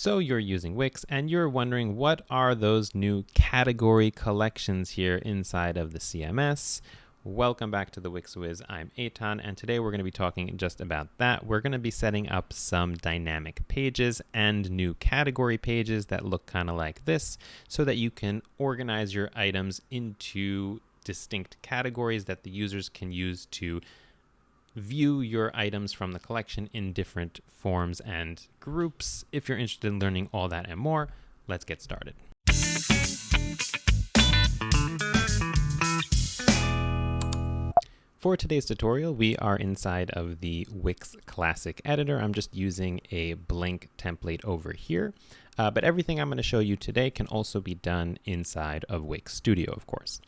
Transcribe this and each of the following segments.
So you're using Wix and you're wondering what are those new category collections here inside of the CMS. Welcome back to the Wix Wiz. I'm Eitan, and today we're going to be talking just about that. We're going to be setting up some dynamic pages and new category pages that look kind of like this so that you can organize your items into distinct categories that the users can use to view your items from the collection in different forms and groups. If you're interested in learning all that and more, let's get started. For today's tutorial, we are inside of the Wix Classic Editor. I'm just using a blank template over here, but everything I'm going to show you today can also be done inside of Wix Studio, of course.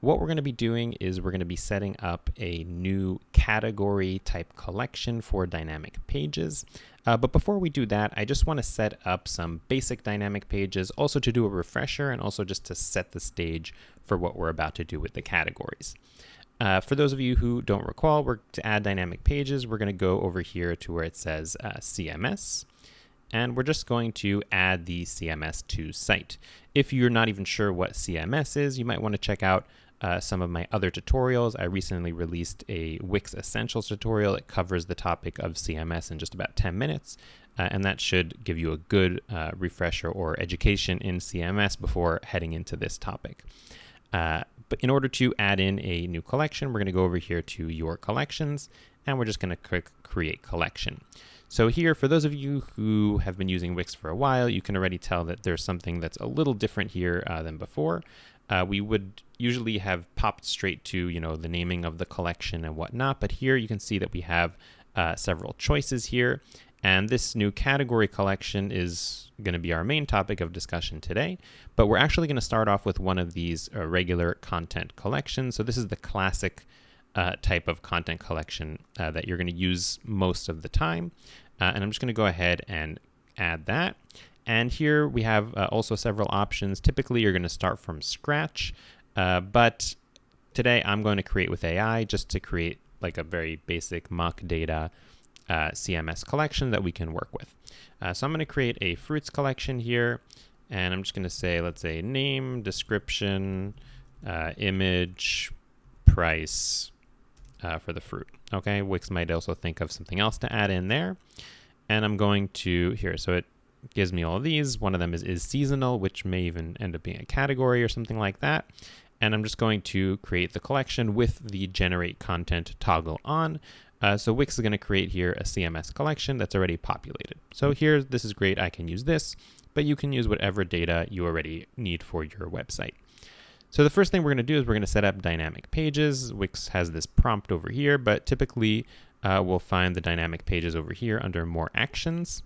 What we're going to be doing is we're going to be setting up a new category type collection for dynamic pages. But before we do that, I just want to set up some basic dynamic pages, also to do a refresher and also just to set the stage for what we're about to do with the categories. For those of you who don't recall, to add dynamic pages, we're going to go over here to where it says CMS. And we're just going to add the CMS to site. If you're not even sure what CMS is, you might want to check out some of my other tutorials. I recently released a Wix Essentials tutorial. It covers the topic of CMS in just about 10 minutes, and that should give you a good refresher or education in CMS before heading into this topic. But in order to add in a new collection, we're going to go over here to Your Collections, and we're just going to click Create Collection. So here, for those of you who have been using Wix for a while, you can already tell that there's something that's a little different here than before. We would usually have popped straight to, the naming of the collection and whatnot, but here you can see that we have several choices here, and this new category collection is going to be our main topic of discussion today, but we're actually going to start off with one of these regular content collections. So this is the classic type of content collection that you're going to use most of the time, and I'm just going to go ahead and add that. And here we have also several options. Typically, you're going to start from scratch, but today I'm going to create with AI just to create like a very basic mock data CMS collection that we can work with. So I'm going to create a fruits collection here, and I'm just going to say, let's say name, description, image, price for the fruit. Okay, Wix might also think of something else to add in there. And I'm going to here, so it gives me all of these. One of them is seasonal, which may even end up being a category or something like that. And I'm just going to create the collection with the generate content toggle on. So Wix is going to create here a CMS collection that's already populated. So here, this is great. I can use this, but you can use whatever data you already need for your website. So the first thing we're going to do is we're going to set up dynamic pages. Wix has this prompt over here, but typically we'll find the dynamic pages over here under more actions.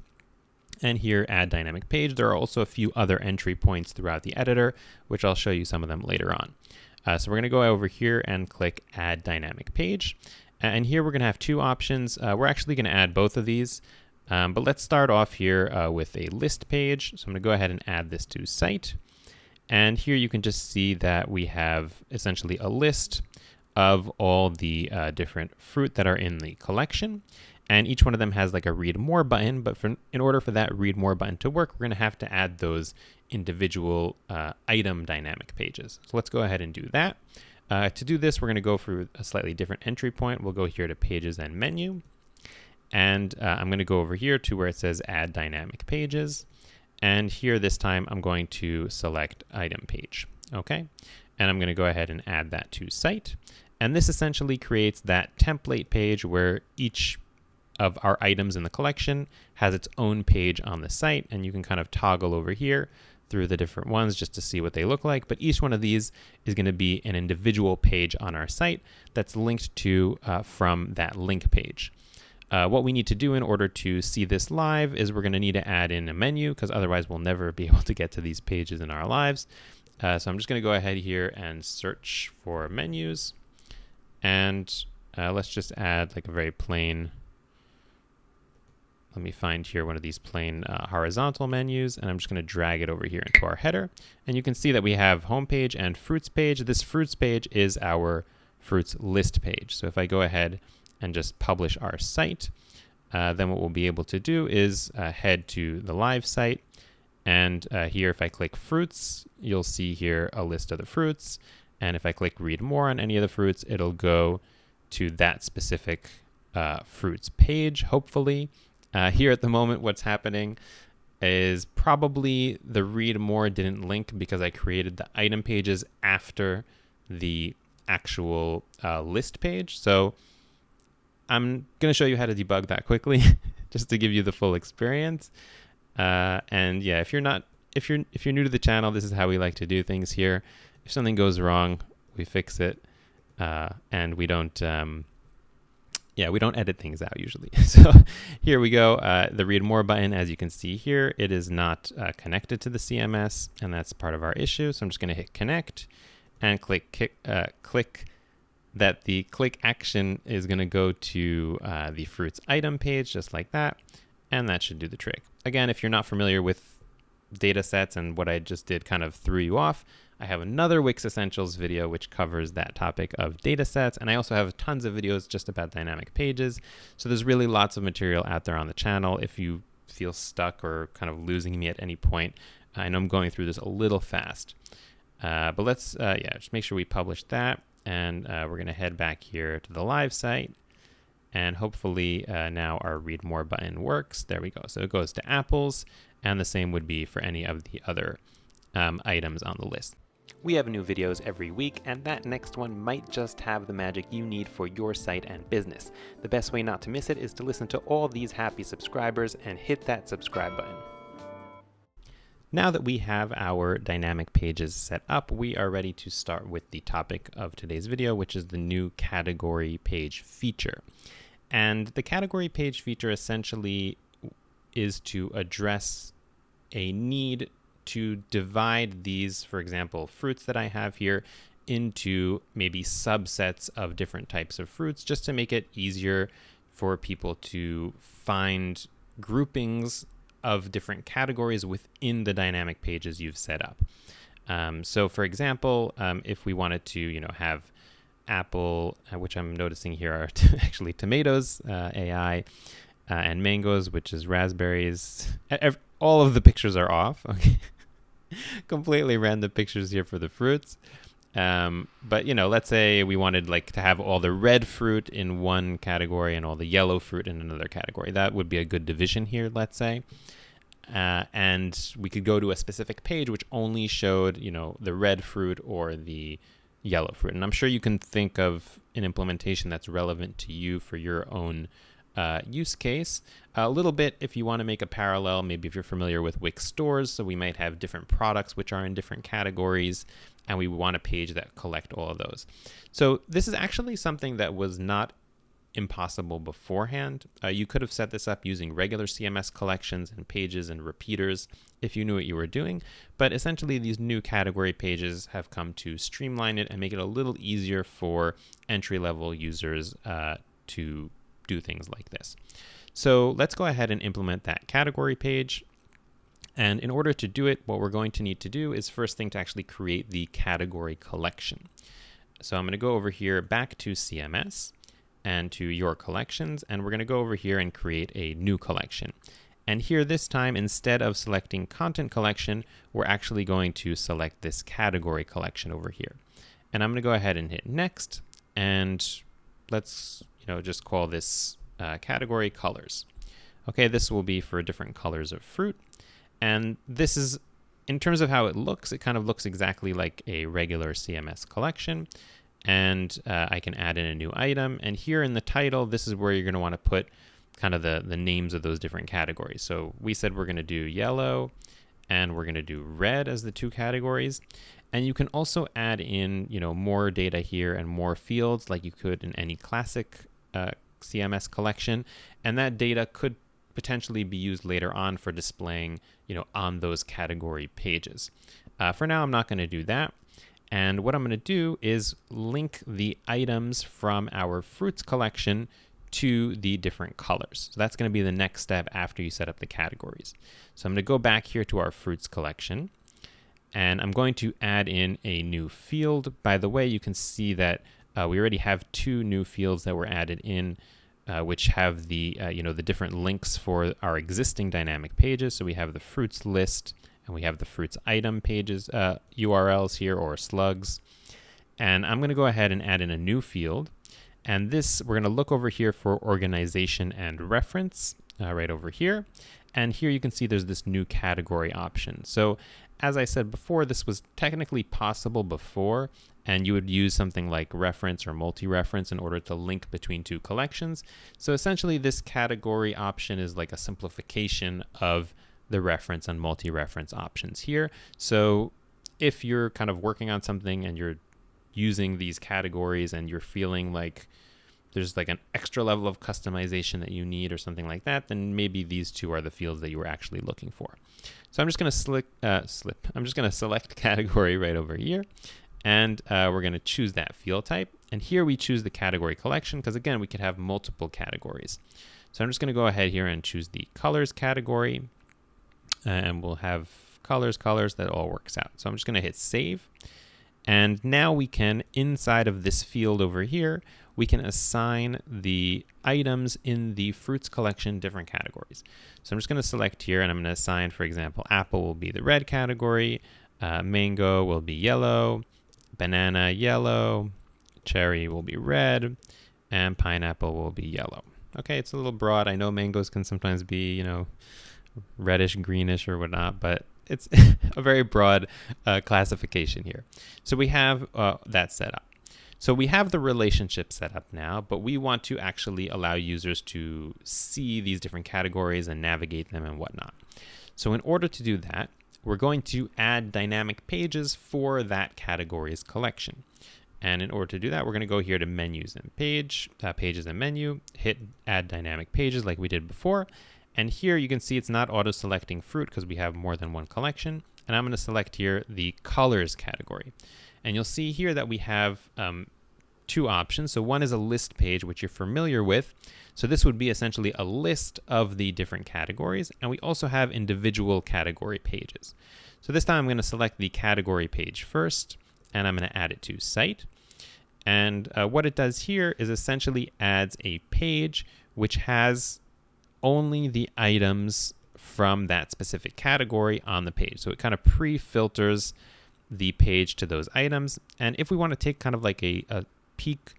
And here, add dynamic page. There are also a few other entry points throughout the editor, which I'll show you some of them later on. So we're going to go over here and click add dynamic page. And here we're going to have two options. We're actually going to add both of these, but let's start off here with a list page. So I'm going to go ahead and add this to site. And here you can just see that we have essentially a list of all the different fruit that are in the collection. And each one of them has like a read more button, but in order for that read more button to work, we're going to have to add those individual item dynamic pages. So let's go ahead and do that. To do this, we're going to go for a slightly different entry point. We'll go here to pages and menu. And I'm going to go over here to where it says add dynamic pages. And here this time, I'm going to select item page. Okay. And I'm going to go ahead and add that to site. And this essentially creates that template page where each of our items in the collection has its own page on the site, and you can kind of toggle over here through the different ones just to see what they look like. But each one of these is going to be an individual page on our site that's linked to from that link page. What we need to do in order to see this live is we're going to need to add in a menu, because otherwise we'll never be able to get to these pages in our lives. So I'm just going to go ahead here and search for menus, and let's just add like a very plain. Let me find here one of these plain horizontal menus, and I'm just going to drag it over here into our header. And you can see that we have homepage and fruits page. This fruits page is our fruits list page. So if I go ahead and just publish our site, then what we'll be able to do is head to the live site. And here, if I click fruits, you'll see here a list of the fruits. And if I click read more on any of the fruits, it'll go to that specific fruits page, hopefully. Here at the moment, what's happening is probably the read more didn't link because I created the item pages after the actual list page. So I'm going to show you how to debug that quickly just to give you the full experience. And yeah, if you're new to the channel, this is how we like to do things here. If something goes wrong, we fix it, and we don't edit things out usually. So here we go. The read more button, as you can see here, it is not connected to the CMS, and that's part of our issue. So I'm just going to hit connect and click that the click action is going to go to the fruits item page, just like that. And that should do the trick. Again, if you're not familiar with data sets and what I just did kind of threw you off, I have another Wix Essentials video which covers that topic of data sets. And I also have tons of videos just about dynamic pages. So there's really lots of material out there on the channel. If you feel stuck or kind of losing me at any point, I know I'm going through this a little fast. But let's just make sure we publish that. And we're going to head back here to the live site. And hopefully now our read more button works. There we go. So it goes to apples, and the same would be for any of the other items on the list. We have new videos every week, and that next one might just have the magic you need for your site and business. The best way not to miss it is to listen to all these happy subscribers and hit that subscribe button. Now that we have our dynamic pages set up, we are ready to start with the topic of today's video, which is the new category page feature. And the category page feature essentially is to address a need to divide these, for example, fruits that I have here into maybe subsets of different types of fruits, just to make it easier for people to find groupings of different categories within the dynamic pages you've set up. So for example, if we wanted to, have apple, which I'm noticing here are actually tomatoes, AI, and mangoes, which is raspberries. All of the pictures are off. Okay, completely random pictures here for the fruits. But let's say we wanted to have all the red fruit in one category and all the yellow fruit in another category. That would be a good division here, let's say. And we could go to a specific page which only showed, the red fruit or the yellow fruit. And I'm sure you can think of an implementation that's relevant to you for your own use case. A little bit if you want to make a parallel, maybe if you're familiar with Wix stores, so we might have different products which are in different categories, and we want a page that collect all of those. So this is actually something that was not impossible beforehand. You could have set this up using regular CMS collections and pages and repeaters if you knew what you were doing, but essentially these new category pages have come to streamline it and make it a little easier for entry-level users to do things like this. So let's go ahead and implement that category page. And in order to do it, what we're going to need to do is first thing to actually create the category collection. So I'm going to go over here back to CMS and to your collections, and we're going to go over here and create a new collection. And here this time, instead of selecting content collection, we're actually going to select this category collection over here. And I'm going to go ahead and hit next, and let's just call this category colors. Okay, this will be for different colors of fruit. And this is, in terms of how it looks, it kind of looks exactly like a regular CMS collection. And I can add in a new item. And here in the title, this is where you're going to want to put kind of the names of those different categories. So we said we're going to do yellow and we're going to do red as the two categories. And you can also add in, more data here and more fields like you could in any classic CMS collection. And that data could potentially be used later on for displaying, on those category pages. For now, I'm not going to do that. And what I'm going to do is link the items from our fruits collection to the different colors. So that's going to be the next step after you set up the categories. So I'm going to go back here to our fruits collection, and I'm going to add in a new field. By the way, you can see that we already have two new fields that were added in which have the the different links for our existing dynamic pages. So we have the fruits list, and we have the fruits item pages URLs here, or slugs. And I'm going to go ahead and add in a new field. And this, we're going to look over here for organization and reference right over here. And here you can see there's this new category option. So as I said before, this was technically possible before, and you would use something like reference or multi-reference in order to link between two collections. So essentially this category option is like a simplification of the reference and multi-reference options here. So if you're kind of working on something and you're using these categories and you're feeling like there's like an extra level of customization that you need or something like that, then maybe these two are the fields that you were actually looking for. So I'm just going to I'm just going to select category right over here, and we're going to choose that field type. And here we choose the category collection because, again, we could have multiple categories. So I'm just going to go ahead here and choose the colors category, and we'll have colors, that all works out. So I'm just going to hit save. And now we can, inside of this field over here, we can assign the items in the fruits collection different categories. So I'm just going to select here, and I'm going to assign, for example, apple will be the red category, mango will be yellow, banana yellow, cherry will be red, and pineapple will be yellow. Okay, it's a little broad. I know mangoes can sometimes be, reddish, greenish, or whatnot, but it's a very broad classification here. So we have that set up. So we have the relationship set up now, but we want to actually allow users to see these different categories and navigate them and whatnot. So in order to do that, we're going to add dynamic pages for that categories collection. And in order to do that, we're going to go here to menus and pages and menu, hit add dynamic pages like we did before. And here you can see it's not auto-selecting fruit because we have more than one collection. And I'm going to select here the colors category. And you'll see here that we have two options. So one is a list page, which you're familiar with. So this would be essentially a list of the different categories. And we also have individual category pages. So this time I'm going to select the category page first, and I'm going to add it to site. And what it does here is essentially adds a page which has only the items from that specific category on the page. So it kind of pre-filters the page to those items. And if we want to take kind of like a peek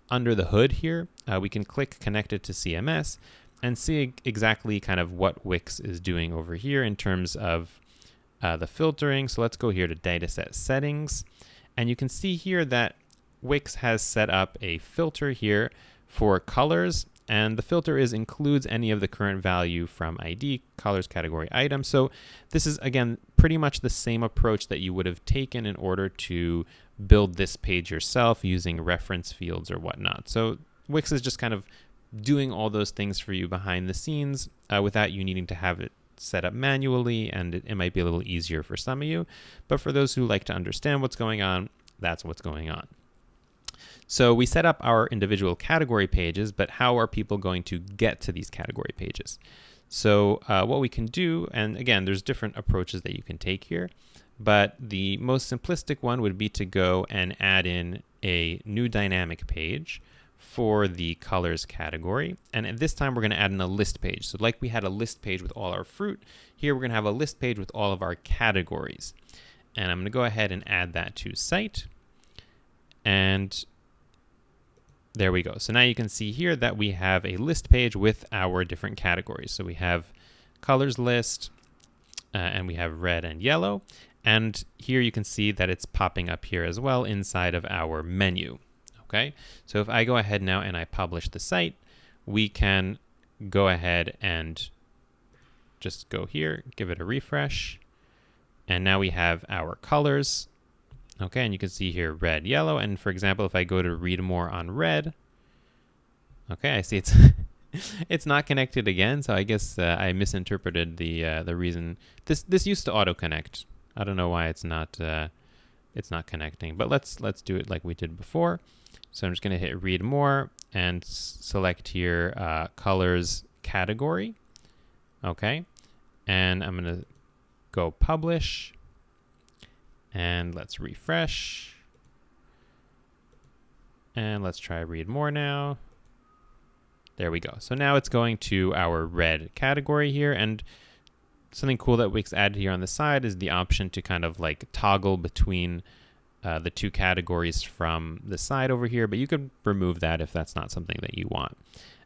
under the hood here, we can click connected to CMS and see exactly kind of what Wix is doing over here in terms of the filtering. So let's go here to dataset settings. And you can see here that Wix has set up a filter here for colors. And the filter includes any of the current value from ID, colors, category, item. So this is, again, pretty much the same approach that you would have taken in order to build this page yourself using reference fields or whatnot. So Wix is just kind of doing all those things for you behind the scenes without you needing to have it set up manually, and it might be a little easier for some of you. But for those who like to understand what's going on, that's what's going on. So we set up our individual category pages, but how are people going to get to these category pages? So what we can do, and again, there's different approaches that you can take here, but the most simplistic one would be to go and add in a new dynamic page for the colors category. And at this time, we're going to add in a list page. So like we had a list page with all our fruit, here we're going to have a list page with all of our categories. And I'm going to go ahead and add that to site. And there we go. So now you can see here that we have a list page with our different categories. So we have colors list, and we have red and yellow. And here you can see that it's popping up here as well inside of our menu. Okay, so if I go ahead now and I publish the site, we can go ahead and just go here, give it a refresh. And now we have our colors. Okay, and you can see here red, yellow, and for example, if I go to read more on red, okay, I see it's it's not connected again. So I guess I misinterpreted the reason. This used to auto connect. I don't know why it's not connecting, but let's do it like we did before. So I'm just going to hit read more and select here colors category. Okay, and I'm going to go publish. And let's refresh. And let's try read more now. There we go. So now it's going to our red category here, and something cool that Wix added here on the side is the option to kind of like toggle between the two categories from the side over here, but you could remove that if that's not something that you want.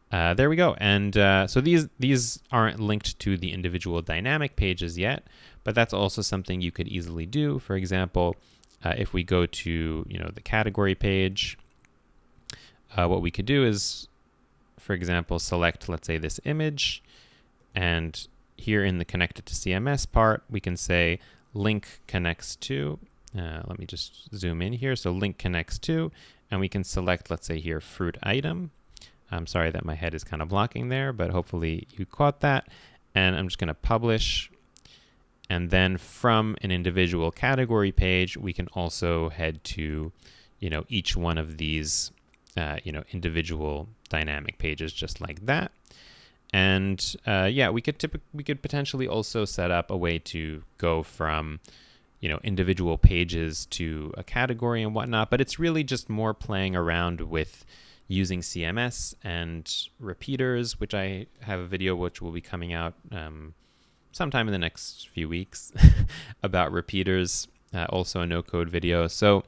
There we go. And so these aren't linked to the individual dynamic pages yet, but that's also something you could easily do. For example, if we go to the category page, what we could do is, for example, select, let's say, this image, and here in the connected to CMS part, we can say link connects to, let me just zoom in here. So link connects to, and we can select, let's say here, fruit item. I'm sorry that my head is kind of blocking there, but hopefully you caught that. And I'm just going to publish. And then from an individual category page, we can also head to, each one of these, individual dynamic pages just like that. And yeah, we could potentially also set up a way to go from, individual pages to a category and whatnot, but it's really just more playing around with using CMS and repeaters, which I have a video which will be coming out sometime in the next few weeks about repeaters, also a no-code video. So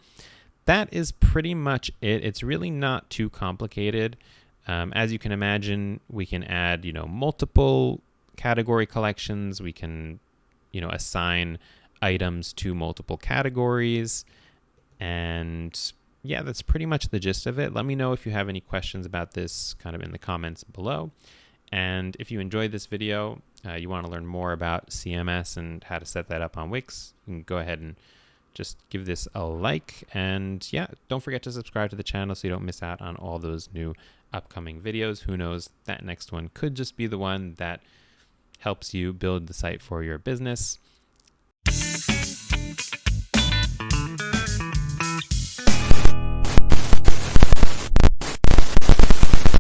that is pretty much it. It's really not too complicated. As you can imagine, we can add, multiple category collections. We can, assign items to multiple categories. And yeah, that's pretty much the gist of it. Let me know if you have any questions about this kind of in the comments below. And if you enjoyed this video, you want to learn more about CMS and how to set that up on Wix, you can go ahead and just give this a like. And yeah, don't forget to subscribe to the channel so you don't miss out on all those new upcoming videos. Who knows, that next one could just be the one that helps you build the site for your business.